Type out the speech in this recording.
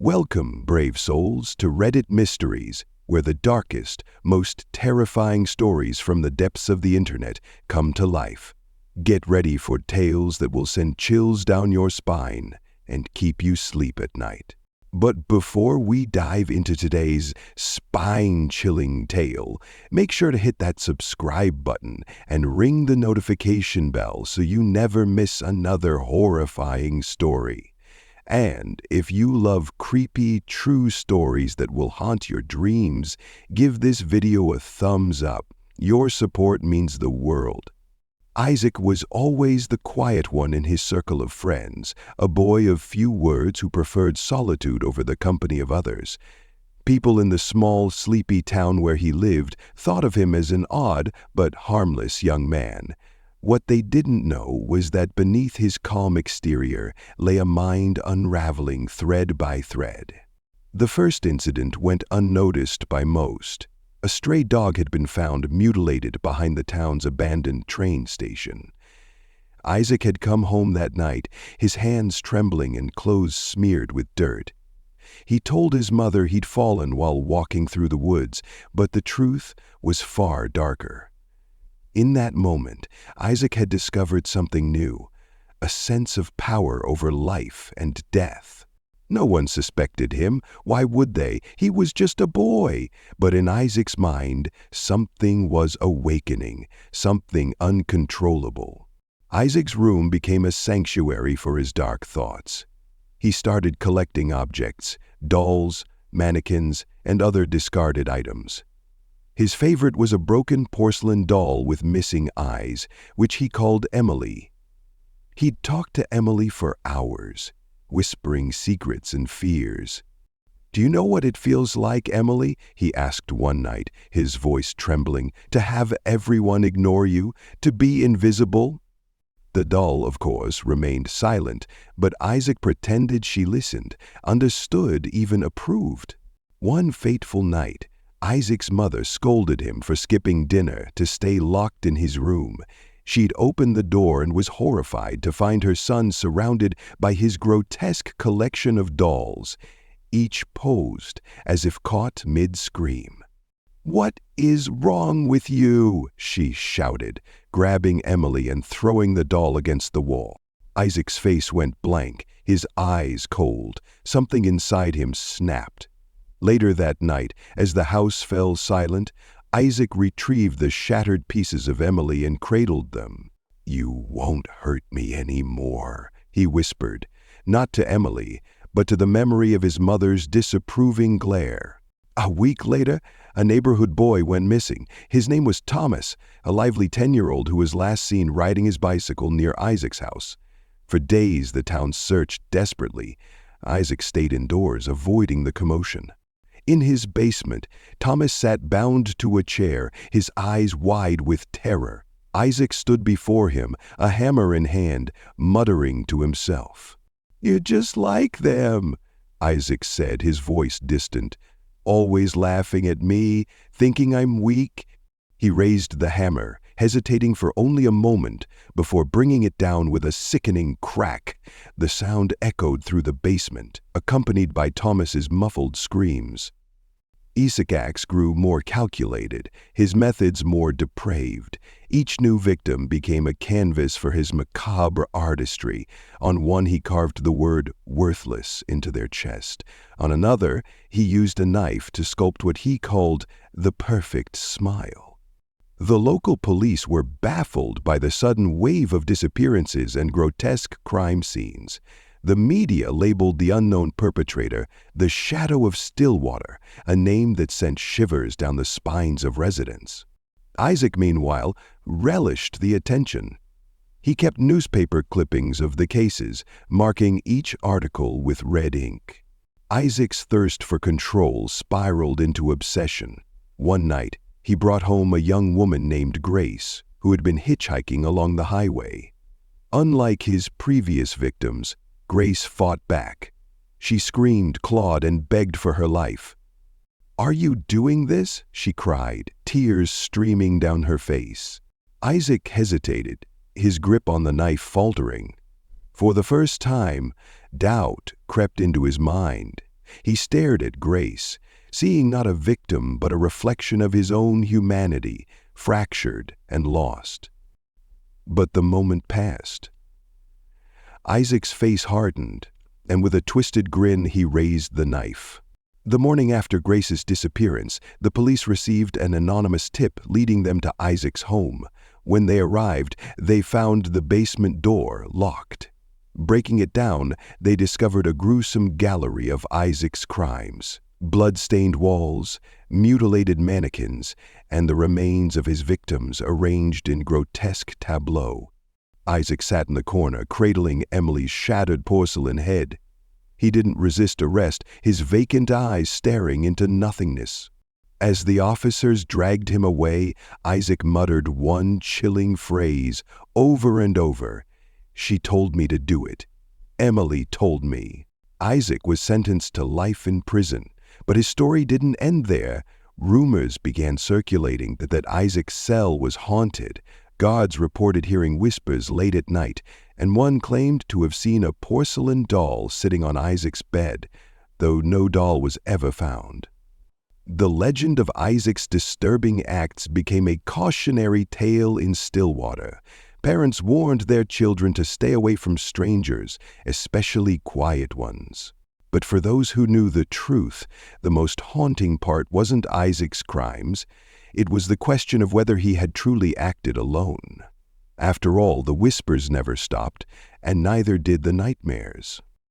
Welcome, brave souls, to Reddit Mysteries, where the darkest, most terrifying stories from the depths of the internet come to life. Get ready for tales that will send chills down your spine and keep you asleep at night. But before we dive into today's spine-chilling tale, make sure to hit that subscribe button and ring the notification bell so you never miss another horrifying story. And if you love creepy, true stories that will haunt your dreams, give this video a thumbs up. Your support means the world. Isaac was always the quiet one in his circle of friends, a boy of few words who preferred solitude over the company of others. People in the small, sleepy town where he lived thought of him as an odd but harmless young man. What they didn't know was that beneath his calm exterior lay a mind unraveling thread by thread. The first incident went unnoticed by most. A stray dog had been found mutilated behind the town's abandoned train station. Isaac had come home that night, his hands trembling and clothes smeared with dirt. He told his mother he'd fallen while walking through the woods, but the truth was far darker. In that moment, Isaac had discovered something new, a sense of power over life and death. No one suspected him. Why would they? He was just a boy. But in Isaac's mind, something was awakening, something uncontrollable. Isaac's room became a sanctuary for his dark thoughts. He started collecting objects, dolls, mannequins, and other discarded items. His favorite was a broken porcelain doll with missing eyes, which he called Emily. He'd talk to Emily for hours, whispering secrets and fears. "Do you know what it feels like, Emily?" he asked one night, his voice trembling, "to have everyone ignore you, to be invisible?" The doll, of course, remained silent, but Isaac pretended she listened, understood, even approved. One fateful night, Isaac's mother scolded him for skipping dinner to stay locked in his room. She'd opened the door and was horrified to find her son surrounded by his grotesque collection of dolls, each posed as if caught mid-scream. "What is wrong with you?" she shouted, grabbing Emily and throwing the doll against the wall. Isaac's face went blank, his eyes cold. Something inside him snapped. Later that night, as the house fell silent, Isaac retrieved the shattered pieces of Emily and cradled them. "You won't hurt me anymore," he whispered, not to Emily, but to the memory of his mother's disapproving glare. A week later, a neighborhood boy went missing. His name was Thomas, a lively 10-year-old who was last seen riding his bicycle near Isaac's house. For days, the town searched desperately. Isaac stayed indoors, avoiding the commotion. In his basement, Thomas sat bound to a chair, his eyes wide with terror. Isaac stood before him, a hammer in hand, muttering to himself. "You're just like them," Isaac said, his voice distant. "Always laughing at me, thinking I'm weak." He raised the hammer, hesitating for only a moment before bringing it down with a sickening crack. The sound echoed through the basement, accompanied by Thomas's muffled screams. Isaac's grew more calculated, his methods more depraved. Each new victim became a canvas for his macabre artistry. On one he carved the word "worthless" into their chest. On another, he used a knife to sculpt what he called the perfect smile. The local police were baffled by the sudden wave of disappearances and grotesque crime scenes. The media labeled the unknown perpetrator the Shadow of Stillwater, a name that sent shivers down the spines of residents. Isaac, meanwhile, relished the attention. He kept newspaper clippings of the cases, marking each article with red ink. Isaac's thirst for control spiraled into obsession. One night, he brought home a young woman named Grace, who had been hitchhiking along the highway. Unlike his previous victims, Grace fought back. She screamed, clawed, and begged for her life. "Are you doing this?" she cried, tears streaming down her face. Isaac hesitated, his grip on the knife faltering. For the first time, doubt crept into his mind. He stared at Grace, seeing not a victim but a reflection of his own humanity, fractured and lost. But the moment passed. Isaac's face hardened, and with a twisted grin he raised the knife. The morning after Grace's disappearance, the police received an anonymous tip leading them to Isaac's home. When they arrived, they found the basement door locked. Breaking it down, they discovered a gruesome gallery of Isaac's crimes. Blood-stained walls, mutilated mannequins, and the remains of his victims arranged in grotesque tableaux. Isaac sat in the corner, cradling Emily's shattered porcelain head. He didn't resist arrest, his vacant eyes staring into nothingness. As the officers dragged him away, Isaac muttered one chilling phrase over and over. "She told me to do it. Emily told me." Isaac was sentenced to life in prison, but his story didn't end there. Rumors began circulating that Isaac's cell was haunted. Guards reported hearing whispers late at night, and one claimed to have seen a porcelain doll sitting on Isaac's bed, though no doll was ever found. The legend of Isaac's disturbing acts became a cautionary tale in Stillwater. Parents warned their children to stay away from strangers, especially quiet ones. But for those who knew the truth, the most haunting part wasn't Isaac's crimes. It was the question of whether he had truly acted alone. After all, the whispers never stopped, and neither did the nightmares.